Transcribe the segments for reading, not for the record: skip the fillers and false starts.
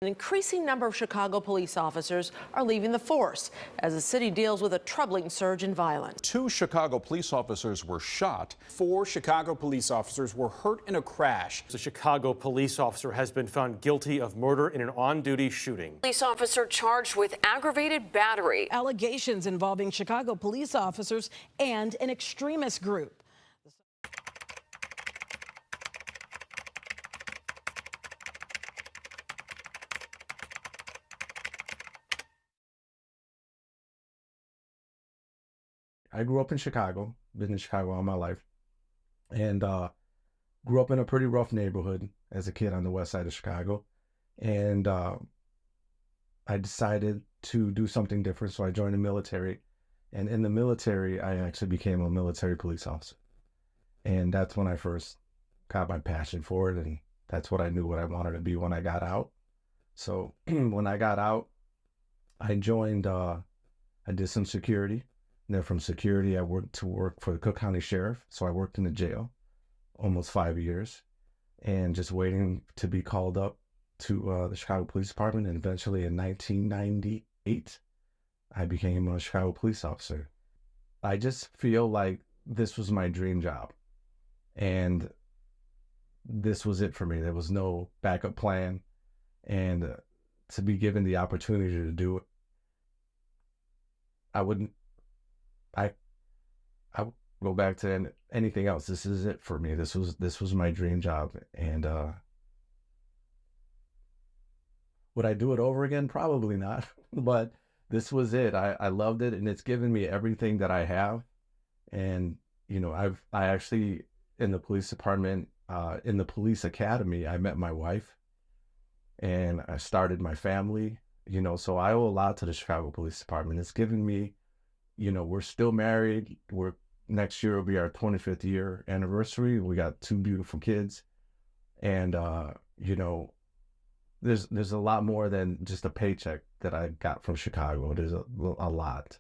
An increasing number of Chicago police officers are leaving the force as the city deals with a troubling surge in violence. 2 Chicago police officers were shot. 4 Chicago police officers were hurt in a crash. A Chicago police officer has been found guilty of murder in an on-duty shooting. Police officer charged with aggravated battery. Allegations involving Chicago police officers and an extremist group. I grew up in Chicago, been in Chicago all my life, and grew up in a pretty rough neighborhood as a kid on the west side of Chicago. And I decided to do something different, so I joined the military. And in the military, I actually became a military police officer. And that's when I first got my passion for it, and that's what I knew what I wanted to be when I got out. So when I got out, I joined, I did some security. And then from security, I worked for the Cook County Sheriff. So I worked in the jail almost 5 years and just waiting to be called up to the Chicago Police Department. And eventually in 1998, I became a Chicago police officer. I just feel like this was my dream job. And this was it for me. There was no backup plan. And to be given the opportunity to do it, I would go back to anything else. This is it for me. This was my dream job. And would I do it over again? Probably not. But this was it. I loved it, and it's given me everything that I have. And you know, I actually in the police department, in the police academy, I met my wife, and I started my family. You know, so I owe a lot to the Chicago Police Department. It's given me, you know, we're still married. Next year will be our 25th year anniversary. We got 2 beautiful kids. And, you know, there's a lot more than just a paycheck that I got from Chicago. There's a lot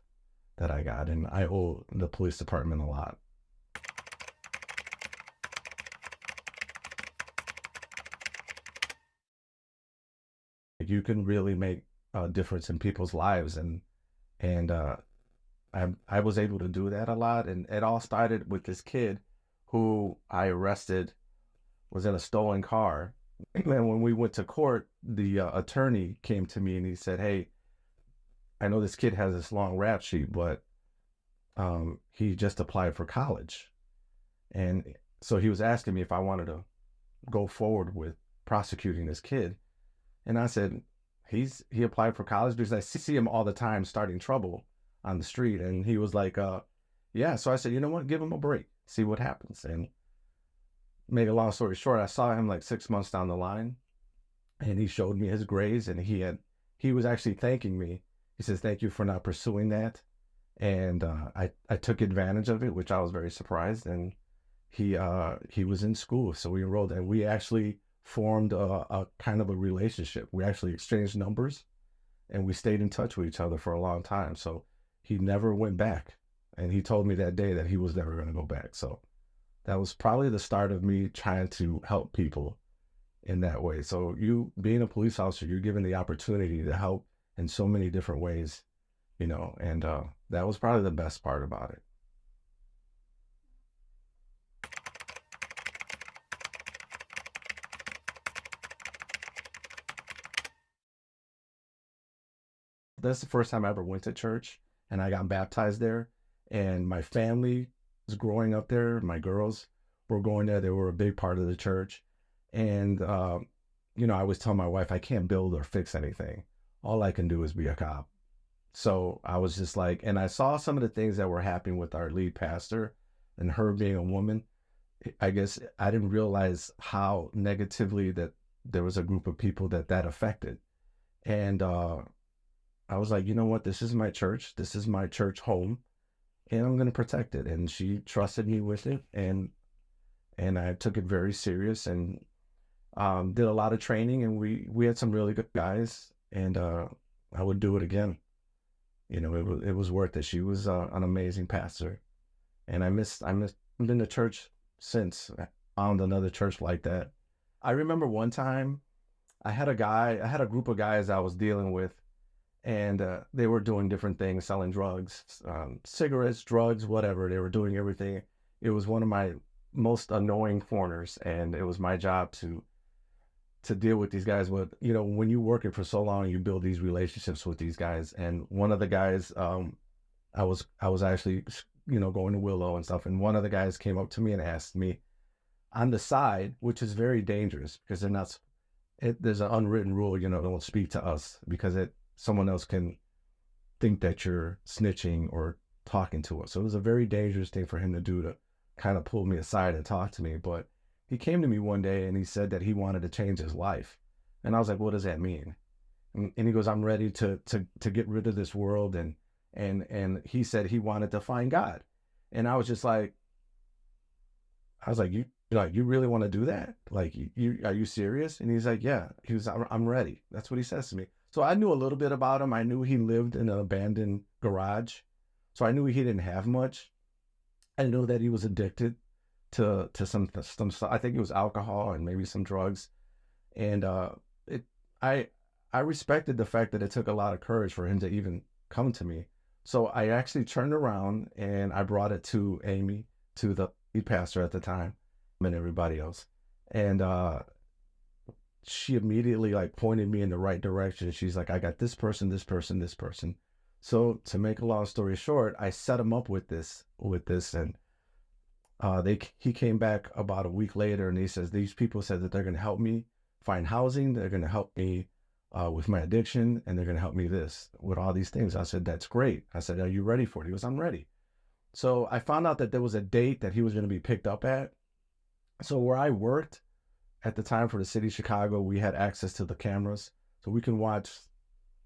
that I got, and I owe the police department a lot. You can really make a difference in people's lives, and I was able to do that a lot. And it all started with this kid who I arrested, was in a stolen car. And when we went to court, the attorney came to me and he said, "Hey, I know this kid has this long rap sheet, but he just applied for college." And so he was asking me if I wanted to go forward with prosecuting this kid. And I said, he applied for college because I see him all the time starting trouble on the street. And he was like, yeah. So I said, you know what, give him a break, see what happens. And make a long story short, I saw him like 6 months down the line, and he showed me his grades, and he was actually thanking me. He says, "Thank you for not pursuing that." And I took advantage of it, which I was very surprised. And he was in school, so we enrolled, and we actually formed a kind of a relationship. We actually exchanged numbers, and we stayed in touch with each other for a long time. So he never went back, and he told me that day that he was never going to go back. So that was probably the start of me trying to help people in that way. So you being a police officer, you're given the opportunity to help in so many different ways, you know, and that was probably the best part about it. That's the first time I ever went to church, and I got baptized there. And my family was growing up there. My girls were going there. They were a big part of the church. And, you know, I always tell my wife, I can't build or fix anything. All I can do is be a cop. So I was just like, and I saw some of the things that were happening with our lead pastor and her being a woman. I guess I didn't realize how negatively that there was a group of people that affected. And, I was like, you know what, this is my church home, and I'm going to protect it. And she trusted me with it, and I took it very serious, and did a lot of training, and we had some really good guys, and I would do it again. You know, it was worth it. She was an amazing pastor, and I've been to church since. I found another church like that. I remember one time I had a group of guys I was dealing with, and they were doing different things, selling drugs, cigarettes, drugs, whatever. They were doing everything. It was one of my most annoying corners, and it was my job to deal with these guys. But when you're working for so long, you build these relationships with these guys. And one of the guys, I was actually going to Willow and stuff, and one of the guys came up to me and asked me on the side, which is very dangerous because they're not. There's an unwritten rule, don't speak to us because someone else can think that you're snitching or talking to us. So it was a very dangerous thing for him to do, to kind of pull me aside and talk to me. But he came to me one day and he said that he wanted to change his life. And I was like, what does that mean? And he goes, I'm ready to get rid of this world. And he said he wanted to find God. And I was just like, you really want to do that? Like, are you serious? And he's like, yeah. He was, I'm ready. That's what he says to me. So I knew a little bit about him. I knew he lived in an abandoned garage. So I knew he didn't have much. I knew that he was addicted to some stuff. I think it was alcohol and maybe some drugs. And I respected the fact that it took a lot of courage for him to even come to me. So I actually turned around and I brought it to Amy, to the pastor at the time, and everybody else. And she immediately pointed me in the right direction. She's like, I got this person, this person, this person. So to make a long story short, I set him up with this, and he came back about a week later, and he says, these people said that they're going to help me find housing, they're going to help me with my addiction, and they're going to help me with all these things. I said, that's great. I said, are you ready for it? He goes, I'm ready. So I found out that there was a date that he was going to be picked up at. So where I worked at the time for the city of Chicago, we had access to the cameras. So we can watch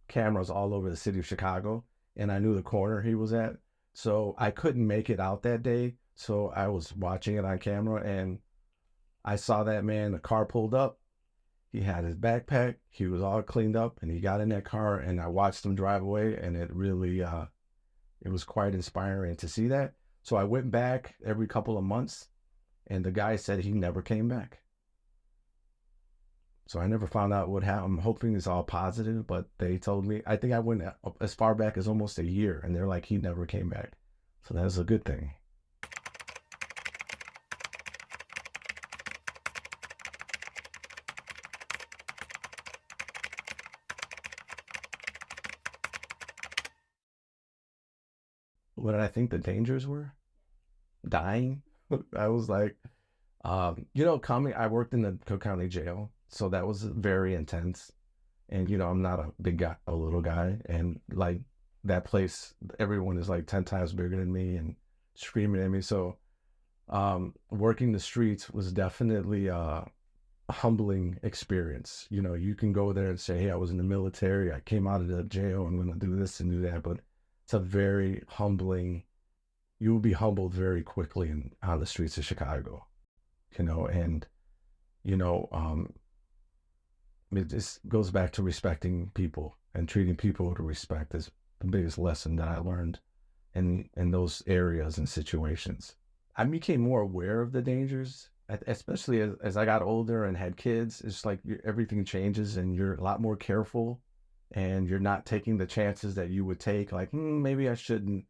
cameras all over the city of Chicago. And I knew the corner he was at. So I couldn't make it out that day. So I was watching it on camera, and I saw that man, the car pulled up. He had his backpack. He was all cleaned up, and he got in that car, and I watched him drive away, and it really, it was quite inspiring to see that. So I went back every couple of months, and the guy said he never came back. So I never found out what happened. I'm hoping it's all positive, but they told me, I think I went as far back as almost a year, and they're like, he never came back. So that was a good thing. What did I think the dangers were? Dying. I was like, I worked in the Cook County Jail, so that was very intense. And I'm not a big guy, a little guy, and that place, everyone is 10 times bigger than me and screaming at me. So working the streets was definitely a humbling experience. You can go there and say, hey, I was in the military, I came out of the jail, I'm going to do this and do that, but it's a very humbling, you will be humbled very quickly on the streets of Chicago, and it just goes back to respecting people and treating people with respect is the biggest lesson that I learned in those areas and situations. I became more aware of the dangers, especially as I got older and had kids. It's like everything changes and you're a lot more careful, and you're not taking the chances that you would take. Maybe I shouldn't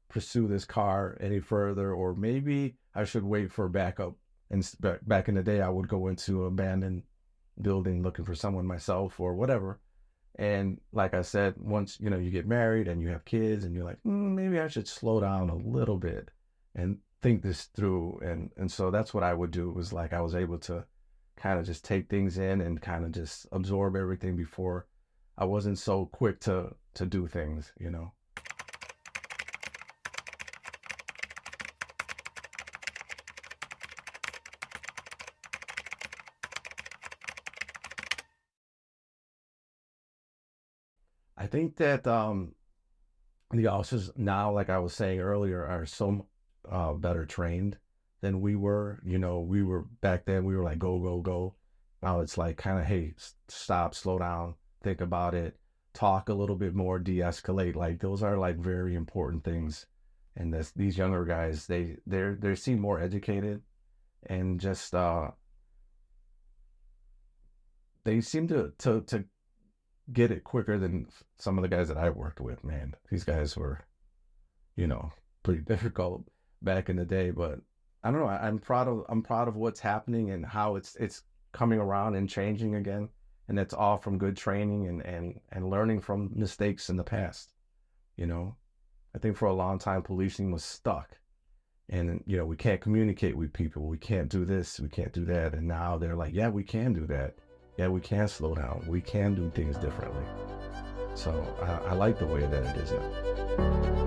pursue this car any further, or maybe I should wait for backup. And back in the day, I would go into an abandoned building looking for someone myself or whatever. And like I said, once you get married and you have kids, and you're like, maybe I should slow down a little bit and think this through. And so that's what I would do. It was I was able to kind of just take things in and kind of just absorb everything before I wasn't so quick to do things. I think that the officers now, like I was saying earlier, are so better trained than we were. We were back then, we were like, go, go, go. Now it's kind of, hey, stop, slow down, think about it, talk a little bit more, de-escalate. Those are very important things. And these younger guys, they seem more educated, and just they seem to get it quicker than some of the guys that I worked with. Man, these guys were, pretty difficult back in the day. But I don't know. I'm proud of what's happening and how it's coming around and changing again. And that's all from good training and learning from mistakes in the past. I think for a long time policing was stuck, and we can't communicate with people. We can't do this. We can't do that. And now they're like, yeah, we can do that. Yeah, we can slow down. We can do things differently. So I like the way that it is now.